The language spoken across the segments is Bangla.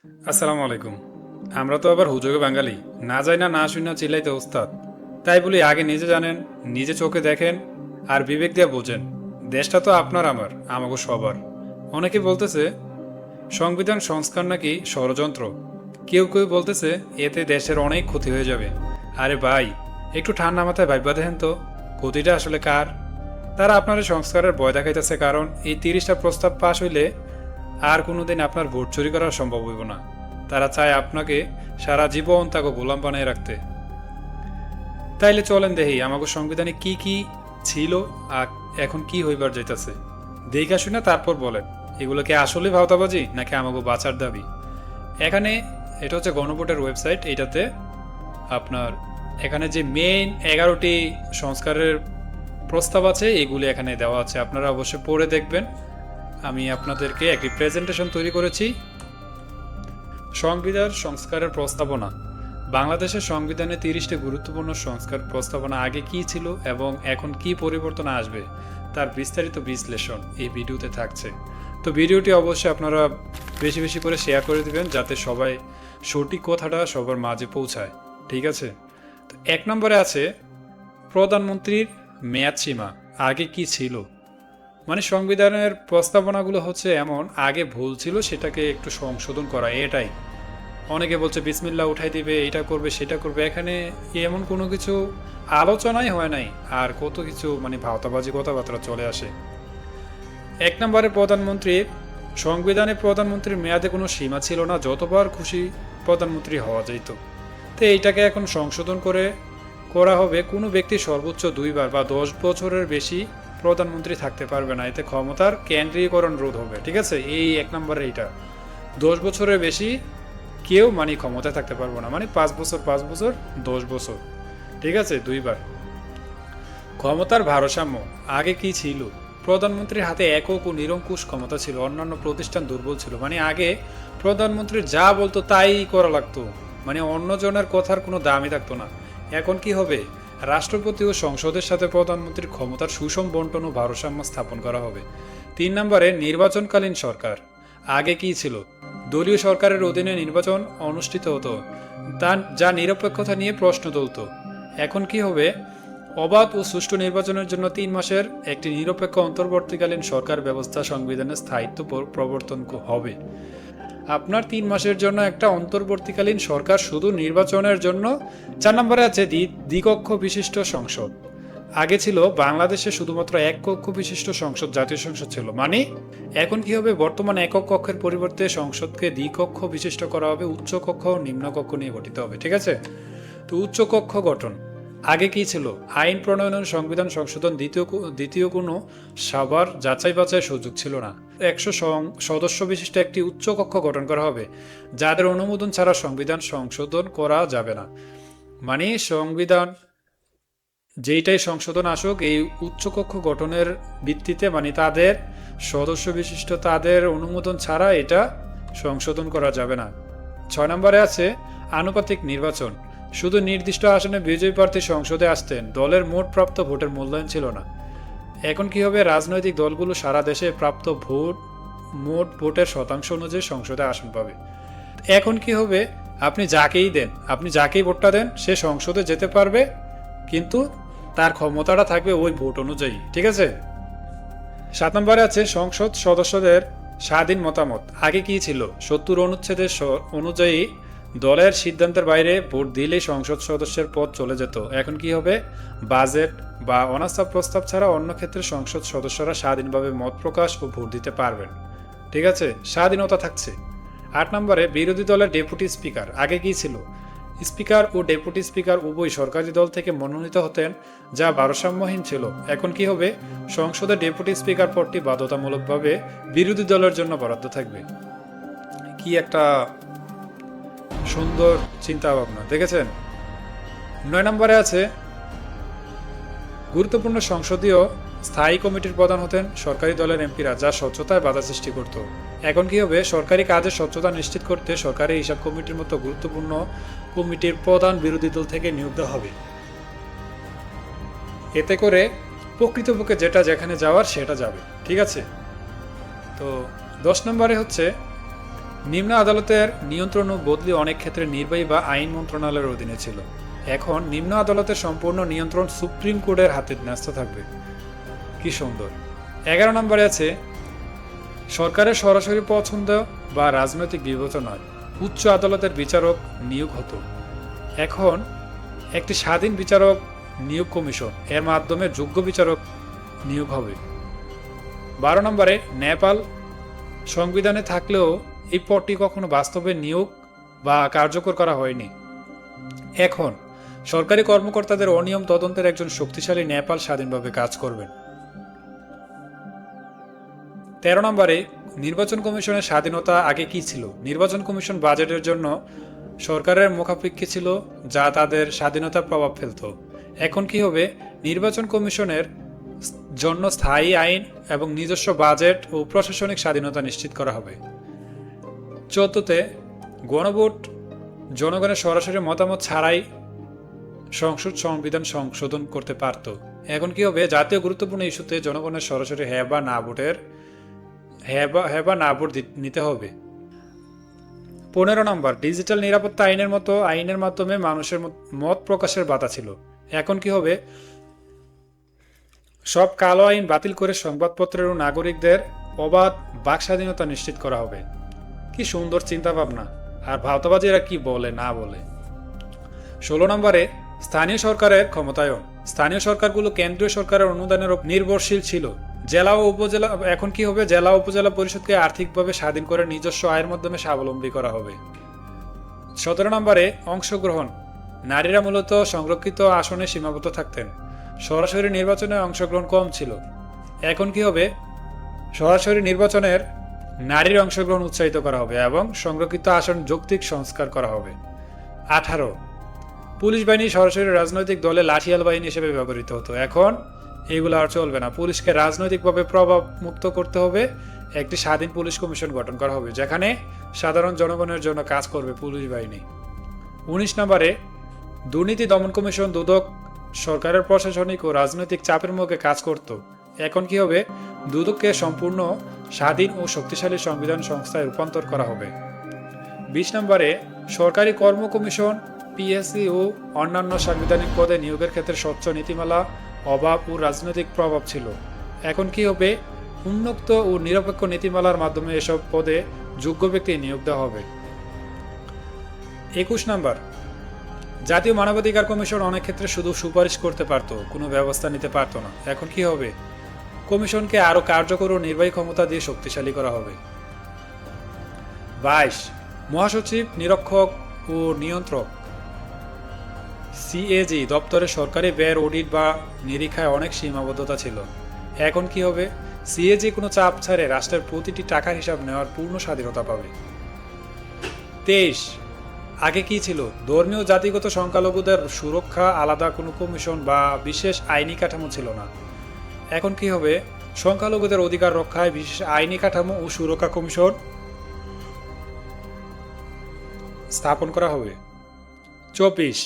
আসসালামু আলাইকুম। আমরা তো আবার হুজুগে বাঙালি, না যাই না না শুনি না চিল্লাইতে ওস্তাদ। তাই বলি আগে নিজে জানেন, নিজে চোখে দেখেন, আর বিবেক দিয়ে বোঝেন। দেশটা তো আপনার আমার, আমাকে সবার। অনেকে বলতেছে সংবিধান সংস্কার নাকি ষড়যন্ত্র। কেউ কেউ বলতেছে এতে দেশের অনেক ক্ষতি হয়ে যাবে। আরে ভাই, একটু ঠান্ডা মাথায় ভাইবা দেখেন তো, ক্ষতিটা আসলে কার? তারা আপনার এই সংস্কারের ভয় দেখাইতেছে, কারণ এই 30টা প্রস্তাব পাশ হইলে আর কোনোদিন আপনার ভোট চুরি করা সম্ভব হইব না। তারা চায় আপনাকে সারা জীবন তাকে গোলাম বানিয়ে রাখতে। তাইলে চলেন দেখি আমাকে সংবিধানে কি কি ছিল আর এখন কি হইবার যাইতেছে। দেখা শুনে তারপর বলেন এগুলো কি আসলে ভাওতাবাজি নাকি আমাকে বাঁচার দাবি। এখানে এটা হচ্ছে গণভোটের ওয়েবসাইট। এটাতে আপনার এখানে যে মেইন 11টি সংস্কারের প্রস্তাব আছে এগুলি এখানে দেওয়া আছে, আপনারা অবশ্যই পড়ে দেখবেন। আমি আপনাদেরকে একটি প্রেজেন্টেশন তৈরি করেছি। সংবিধান সংস্কারের প্রস্তাবনা। বাংলাদেশের সংবিধানে 30টি গুরুত্বপূর্ণ সংস্কার প্রস্তাবনা আগে কি ছিল এবং এখন কি পরিবর্তন আসবে তার বিস্তারিত বিশ্লেষণ এই ভিডিওতে থাকছে। তো ভিডিওটি অবশ্যই আপনারা বেশি বেশি করে শেয়ার করে দিবেন, যাতে সবাই সঠিক কথাটা সবার মাঝে পৌঁছায়। ঠিক আছে? তো 1 নম্বরে আছে প্রধানমন্ত্রীর মেয়াদ সীমা আগে কি ছিল। মানে সংবিধানের প্রস্তাবনাগুলো হচ্ছে এমন, আগে ভুল ছিল সেটাকে একটু সংশোধন করা, এটাই। অনেকে বলছে বিসমিল্লাহ উঠাই দিবে, এটা করবে সেটা করবে, এখানে এমন কোনো কিছু আলোচনাই হয় নাই। আর কত কিছু মানে ভাওতাবাজি কথাবার্তা চলে আসে। 1 নম্বরে প্রধানমন্ত্রীর সংবিধানে প্রধানমন্ত্রীর মেয়াদে কোনো সীমা ছিল না, যতবার খুশি প্রধানমন্ত্রী হওয়া যেত। তো এইটাকে এখন সংশোধন করে করা হবে কোনো ব্যক্তি সর্বোচ্চ 2বার বা 10 বছরের বেশি প্রধানমন্ত্রী থাকতে পারবে না, এতে ক্ষমতার কেন্দ্রীয়করণ রোধ হবে। ঠিক আছে? এই 1 নম্বরে এইটা 10 বছরের বেশি কেউ মানে ক্ষমতায় থাকতে পারবো না, মানে 5 বছর 5 বছর 10 বছর। ঠিক আছে? 2বার। ক্ষমতার ভারসাম্য আগে কি ছিল। প্রধানমন্ত্রীর হাতে একক ও নিরঙ্কুশ ক্ষমতা ছিল, অন্যান্য প্রতিষ্ঠান দুর্বল ছিল। মানে আগে প্রধানমন্ত্রী যা বলতো তাই করা লাগতো, মানে অন্যজনের কথার কোনো দামই থাকতো না। এখন কি হবে, রাষ্ট্রপতি ও সংসদের সাথে প্রধানমন্ত্রীর ক্ষমতার সুষম বন্টন ও ভারসাম্য স্থাপন করা হবে। 3 নম্বরে নির্বাচনকালীন সরকার আগে কি ছিল। দলীয় সরকারের অধীনে নির্বাচন অনুষ্ঠিত হতো, তা যা নিরপেক্ষতা নিয়ে প্রশ্ন তুলত। এখন কি হবে, অবাধ ও সুষ্ঠু নির্বাচনের জন্য 3 মাসের একটি নিরপেক্ষ অন্তর্বর্তীকালীন সরকার ব্যবস্থা সংবিধানের স্থায়িত্ব প্রবর্তন হবে। আপনার 3 মাসের জন্য একটা অন্তর্বর্তীকালীন সরকার শুধু নির্বাচনের জন্য। 4 নম্বরে আছে দ্বিকক্ষ বিশিষ্ট সংসদ। আগে ছিল বাংলাদেশে শুধুমাত্র এক কক্ষ বিশিষ্ট সংসদ, জাতীয় সংসদ ছিল। মানে এখন কি হবে, বর্তমান একক কক্ষের পরিবর্তে সংসদকে দ্বিকক্ষ বিশিষ্ট করা হবে, উচ্চ কক্ষ ও নিম্ন কক্ষ নিয়ে গঠিত হবে। ঠিক আছে? তো উচ্চ কক্ষ গঠন আগে কি ছিল, আইন প্রণয়ন সংবিধান সংশোধন দ্বিতীয় কোনো সবার যাচাই বাছাই সুযোগ ছিল না। 100 সদস্য বিশিষ্ট একটি উচ্চ কক্ষ গঠন করা হবে, যাদের অনুমোদন ছাড়া সংবিধান সংশোধন করা যাবে না। মানে সংবিধান যেইটাই সংশোধন আসুক, এই উচ্চকক্ষ গঠনের ভিত্তিতে, মানে তাদের সদস্য বিশিষ্ট তাদের অনুমোদন ছাড়া এটা সংশোধন করা যাবে না। 6 নম্বরে আছে আনুপাতিক নির্বাচন। শুধু নির্দিষ্ট আসনে বিজয়ী প্রার্থী সংসদে আসতেন, দলের মোট প্রাপ্ত ভোটের মূল্যায়ন ছিল না। এখন কি হবে, রাজনৈতিক দলগুলো সারা দেশে প্রাপ্ত মোট ভোটের শতাংশ অনুযায়ী সংসদে আসন পাবে। এখন কি হবে, আপনি যাকেই দেন, আপনি যাকেই ভোটটা দেন সে সংসদে যেতে পারবে, কিন্তু তার ক্ষমতাটা থাকবে ওই ভোট অনুযায়ী। ঠিক আছে? 7 নম্বরে আছে সংসদ সদস্যদের স্বাধীন মতামত। আগে কি ছিল, 70 অনুচ্ছেদের অনুযায়ী দলের সিদ্ধান্তের বাইরে ভোট দিলেই সংসদ সদস্যের পদ চলে যেত। এখন কি হবে, বাজেট বা অনাস্থা প্রস্তাব ছাড়া অন্য ক্ষেত্রে সংসদ সদস্যরা স্বাধীনভাবে মত প্রকাশ ও ভোট দিতে পারবেন। ঠিক আছে? স্বাধীনতা থাকছে। 8 নম্বরে বিরোধী দলের ডেপুটি স্পিকার। আগে কি ছিল, স্পিকার ও ডেপুটি স্পিকার উভয় সরকারি দল থেকে মনোনীত হতেন, যা ভারসাম্যহীন ছিল। এখন কি হবে, সংসদে ডেপুটি স্পিকার পদটি বাধ্যতামূলকভাবে বিরোধী দলের জন্য বরাদ্দ থাকবে। কি একটা সুন্দর চিন্তা ভাবনা, দেখেছেন? 9 নম্বরে আছে গুরুত্বপূর্ণ সংসদীয় স্থায়ী কমিটির প্রধান হতেন সরকারি দলের এমপিরা, যা স্বচ্ছতায় বাধা সৃষ্টি করত। এখন কি হবে, সরকারি কাজের স্বচ্ছতা নিশ্চিত করতে সরকারি হিসাব কমিটির মতো গুরুত্বপূর্ণ কমিটির প্রধান বিরোধী দল থেকে নিয়োগ দেওয়া হবে। এতে করে প্রকৃতপক্ষে যেটা যেখানে যাওয়ার সেটা যাবে। ঠিক আছে? তো 10 নম্বরে হচ্ছে নিম্ন আদালতের নিয়ন্ত্রণ ও বদলি অনেক ক্ষেত্রে নির্বাহী বা আইন মন্ত্রণালয়ের অধীনে ছিল। এখন নিম্ন আদালতের সম্পূর্ণ নিয়ন্ত্রণ সুপ্রিম কোর্টের হাতে ন্যস্ত থাকবে। কি সুন্দর। 11 নম্বরে আছে সরকারের সরাসরি পছন্দ বা রাজনৈতিক বিবেচনায় উচ্চ আদালতের বিচারক নিয়োগ হতো। এখন একটি স্বাধীন বিচারক নিয়োগ কমিশন এর মাধ্যমে যোগ্য বিচারক নিয়োগ হবে। 12 নম্বরে নেপাল সংবিধানে থাকলেও এই পদটি কখনো বাস্তবে নিয়োগ বা কার্যকর করা হয়নি। এখন সরকারি কর্মকর্তাদের অনিয়ম তদন্তের একজন শক্তিশালী নেপাল স্বাধীনভাবে কাজ করবেন। 13 নম্বরে নির্বাচন কমিশনের স্বাধীনতা আগে কি ছিল? নির্বাচন কমিশন বাজেটের জন্য সরকারের মুখাপেক্ষী ছিল, যা তাদের স্বাধীনতার প্রভাব ফেলত। এখন কি হবে? নির্বাচন কমিশনের জন্য স্থায়ী আইন এবং নিজস্ব বাজেট ও প্রশাসনিক স্বাধীনতা নিশ্চিত করা হবে। 14তে গণভোট জনগণের সরাসরি মতামত ছাড়াই সংসদ সংবিধান সংশোধন করতে পারত। এখন কি হবে? জাতীয় গুরুত্বপূর্ণ ইস্যুতে জনগণের সরাসরি হ্যাঁ বা না ভোট নিতে হবে। 15 নম্বর ডিজিটাল নিরাপত্তা আইনের মতো আইনের মাধ্যমে মানুষের মত প্রকাশের বাধা ছিল। এখন কি হবে? সব কালো আইন বাতিল করে সংবাদপত্রের ও নাগরিকদের অবাধ বাক স্বাধীনতা নিশ্চিত করা হবে। কি সুন্দর চিন্তা ভাবনা। আর ভাওতাবাজিরা কি বলে না বলে। 16 নম্বরে স্থানীয় সরকারের ক্ষমতায়ন। স্থানীয় সরকারগুলো কেন্দ্রীয় সরকারের অনুদানের উপর নির্ভরশীল ছিল। জেলা ও উপজেলা এখন কি হবে? জেলা উপজেলা পরিষদকে আর্থিকভাবে স্বাধীন করে নিজস্ব আয়ের মাধ্যমে স্বাবলম্বী করা হবে। 17 নম্বরে অংশগ্রহণ। নারীরা মূলত সংরক্ষিত আসনে সীমাবদ্ধ থাকতেন। সরাসরি নির্বাচনে অংশগ্রহণ কম ছিল। এখন কি হবে? সরাসরি নির্বাচনের নারীর অংশগ্রহণ উৎসাহিত করা হবে এবং সংরক্ষিত আসন যৌক্তিক সংস্কার করা হবে। 18 পুলিশ বাহিনী সরাসরি রাজনৈতিক দলে লাঠিয়াল বাহিনী হিসেবে ব্যবহৃত হতো। এখন এগুলো আর চলবে না। পুলিশকে রাজনৈতিকভাবে প্রভাব মুক্ত করতে হবে। একটি স্বাধীন পুলিশ কমিশন গঠন করা হবে, যেখানে সাধারণ জনগণের জন্য কাজ করবে পুলিশ বাহিনী। 19 নম্বরে দুর্নীতি দমন কমিশন দুদক সরকারের প্রশাসনিক ও রাজনৈতিক চাপের মুখে কাজ করত। এখন কি হবে? দুদককে সম্পূর্ণ স্বাধীন ও শক্তিশালী সংবিধান সংস্থায় রূপান্তর করা হবে। 20 নম্বরে সরকারি কর্ম কমিশন, পিএসসি ও অন্যান্য সাংবিধানিক পদে নিয়োগের ক্ষেত্রে স্বচ্ছ নীতিমালা, অভাব ও রাজনৈতিক প্রভাব ছিল। এখন কি হবে? উন্মুক্ত ও নিরপেক্ষ নীতিমালার মাধ্যমে এসব পদে যোগ্য ব্যক্তি নিয়োগ দেওয়া হবে। 21 নম্বর জাতীয় মানবাধিকার কমিশন অনেক ক্ষেত্রে শুধু সুপারিশ করতে পারত, কোনো ব্যবস্থা নিতে পারত না। এখন কি হবে? কমিশনকে আরও কার্যকর ও নির্বাহী ক্ষমতা দিয়ে শক্তিশালী করা হবে। 22 মহাসচিব, নিরীক্ষক ও নিয়ন্ত্রক সিএজি দপ্তরে সরকারি ব্যয়ের অডিট বা নিরীক্ষায় অনেক সীমাবদ্ধতা ছিল। এখন কি হবে? সিএজি কোনো চাপ ছাড়ে রাষ্ট্রের প্রতিটি টাকার হিসাব নেওয়ার পূর্ণ স্বাধীনতা পাবে। 23 আগে কি ছিল? ধর্মীয় জাতিগত সংখ্যালঘুদের সুরক্ষা আলাদা কোনো কমিশন বা বিশেষ আইনি কাঠামো ছিল না। এখন কি হবে? সংখ্যালঘুদের অধিকার রক্ষায় বিশেষ আইনি কাঠামো ও সুরক্ষা কমিশন স্থাপন করা হবে। 24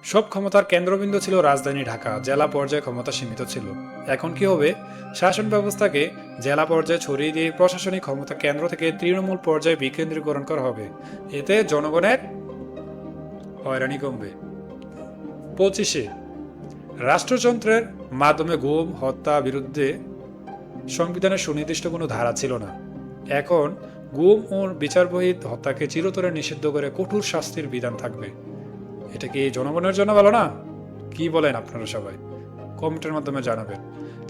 সব ক্ষমতার কেন্দ্রবিন্দু ছিল রাজধানী ঢাকা, জেলা পর্যায়ে ক্ষমতা সীমিত ছিল। এখন কি হবে? শাসন ব্যবস্থাকে জেলা পর্যায়ে ছড়িয়ে দিয়ে প্রশাসনিক ক্ষমতা কেন্দ্র থেকে তৃণমূল পর্যায়ে বিকেন্দ্রীকরণ করা হবে। এতে জনগণের হয়রানি কমবে। 25 রাষ্ট্রযন্ত্রের মাধ্যমে গুম হত্যা বিরুদ্ধে সংবিধানের সুনির্দিষ্ট কোনো ধারা ছিল না। এখন গুম ও বিচারবহির্ভূত হত্যাকে চিরতরে নিষিদ্ধ করে কঠোর শাস্তির বিধান থাকবে। এটা কি জনগণের জন্য ভালো না? কি বলেন আপনারা সবাই? কমেন্টের মাধ্যমে জানাবেন।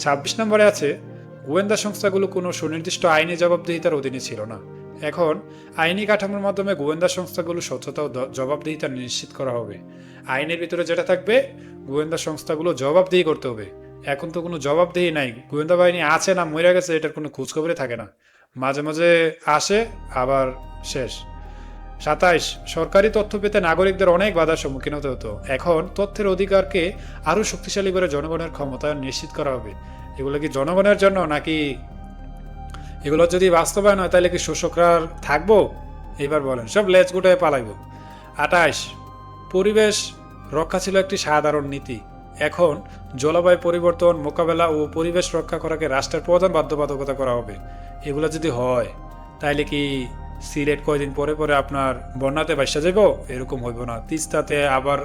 26 নম্বরে আছে গোয়েন্দা সংস্থাগুলো কোনো সুনির্দিষ্ট আইনি জবাবদিহিতার অধীনে ছিল না। এখন আইনি কাঠামোর মাধ্যমে গোয়েন্দা সংস্থাগুলো স্বচ্ছতা ও জবাবদিহিতা নিশ্চিত করা হবে। আইনের ভিতরে যেটা থাকবে, গোয়েন্দা সংস্থাগুলো জবাবদিহি করতে হবে। এখন তো কোনো জবাবদিহি নাই। গোয়েন্দা বাহিনী আছে না মরে গেছে, এটার কোনো খোঁজখবরে থাকে না। মাঝে মাঝে আসে, আবার শেষ। 27 সরকারি তথ্য পেতে নাগরিকদের অনেক বাধার সম্মুখীন হতে হতো। এখন তথ্যের অধিকারকে আরও শক্তিশালী করে জনগণের ক্ষমতায়ন নিশ্চিত করা হবে। এগুলো কি জনগণের জন্য, নাকি এগুলো যদি বাস্তবায়ন হয় তাহলে কি শোষকরা থাকবো? এবার বলেন, সব লেজ গুটায় পালাইব। 28 পরিবেশ রক্ষা ছিল একটি সাধারণ নীতি। এখন জলবায়ু পরিবর্তন মোকাবেলা ও পরিবেশ রক্ষা করাকে রাষ্ট্রের প্রধান বাধ্যবাধকতা করা হবে। এগুলো যদি হয় তাহলে কি সিলেট কয়দিন পরে পরে আপনার বন্যাতে ভাইসা যাব এরকম হইব না। তিস্তাতে আবার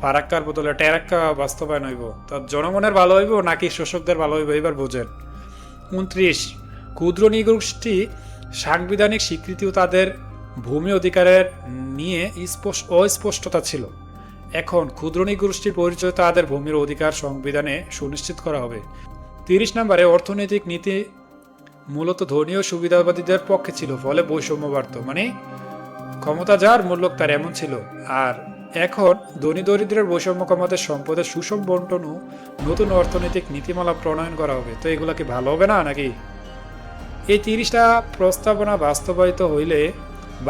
ফারাক্কার বদলে টেরাক্কা বাস্তবায়ন হইব। তা জনগণের ভালো হইব নাকি শোষকদের ভালো হইব এবার বোঝেন। 29, ক্ষুদ্র নৃগোষ্ঠী সাংবিধানিক স্বীকৃতিও তাদের ভূমি অধিকারের নিয়ে অস্পষ্টতা ছিল। এখন ক্ষুদ্র নৃগোষ্ঠীর পরিচয় তাদের ভূমির অধিকার সংবিধানে সুনিশ্চিত করা হবে। 30 নম্বরে অর্থনৈতিক নীতি মূলত ধনী ও সুবিধাবাদীদের পক্ষে ছিল, ফলে বৈষম্য বাড়ত। মানে ক্ষমতা যার মূল্য তার এমন ছিল। আর এখন ধনী দরিদ্রের বৈষম্য কমাতে সম্পদের সুষম বন্টন ও নতুন অর্থনৈতিক নীতিমালা প্রণয়ন করা হবে। তো এগুলা কি ভালো হবে না নাকি? এই 30টা প্রস্তাবনা বাস্তবায়িত হইলে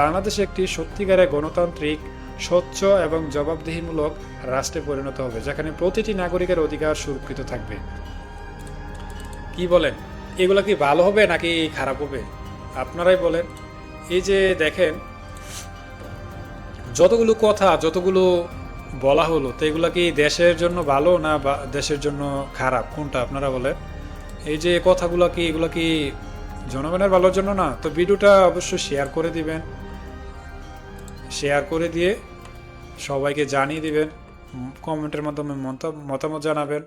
বাংলাদেশ একটি সত্যিকারের গণতান্ত্রিক, স্বচ্ছ এবং জবাবদিহিমূলক রাষ্ট্রে পরিণত হবে, যেখানে প্রতিটি নাগরিকের অধিকার সুরক্ষিত থাকবে। কি বলেন, এগুলা কি ভালো হবে নাকি খারাপ হবে? আপনারাই বলেন। এই যে দেখেন, যতগুলো কথা যতগুলো বলা হলো, তো এগুলা কি দেশের জন্য ভালো না দেশের জন্য খারাপ, কোনটা আপনারা বলেন? এই যে কথাগুলো কি এগুলা কি জনগণের ভালোর জন্য না? তো ভিডিওটা অবশ্যই শেয়ার করে দিবেন, শেয়ার করে দিয়ে সবাইকে জানিয়ে দিবেন, কমেন্টের মাধ্যমে মতামত জানাবেন।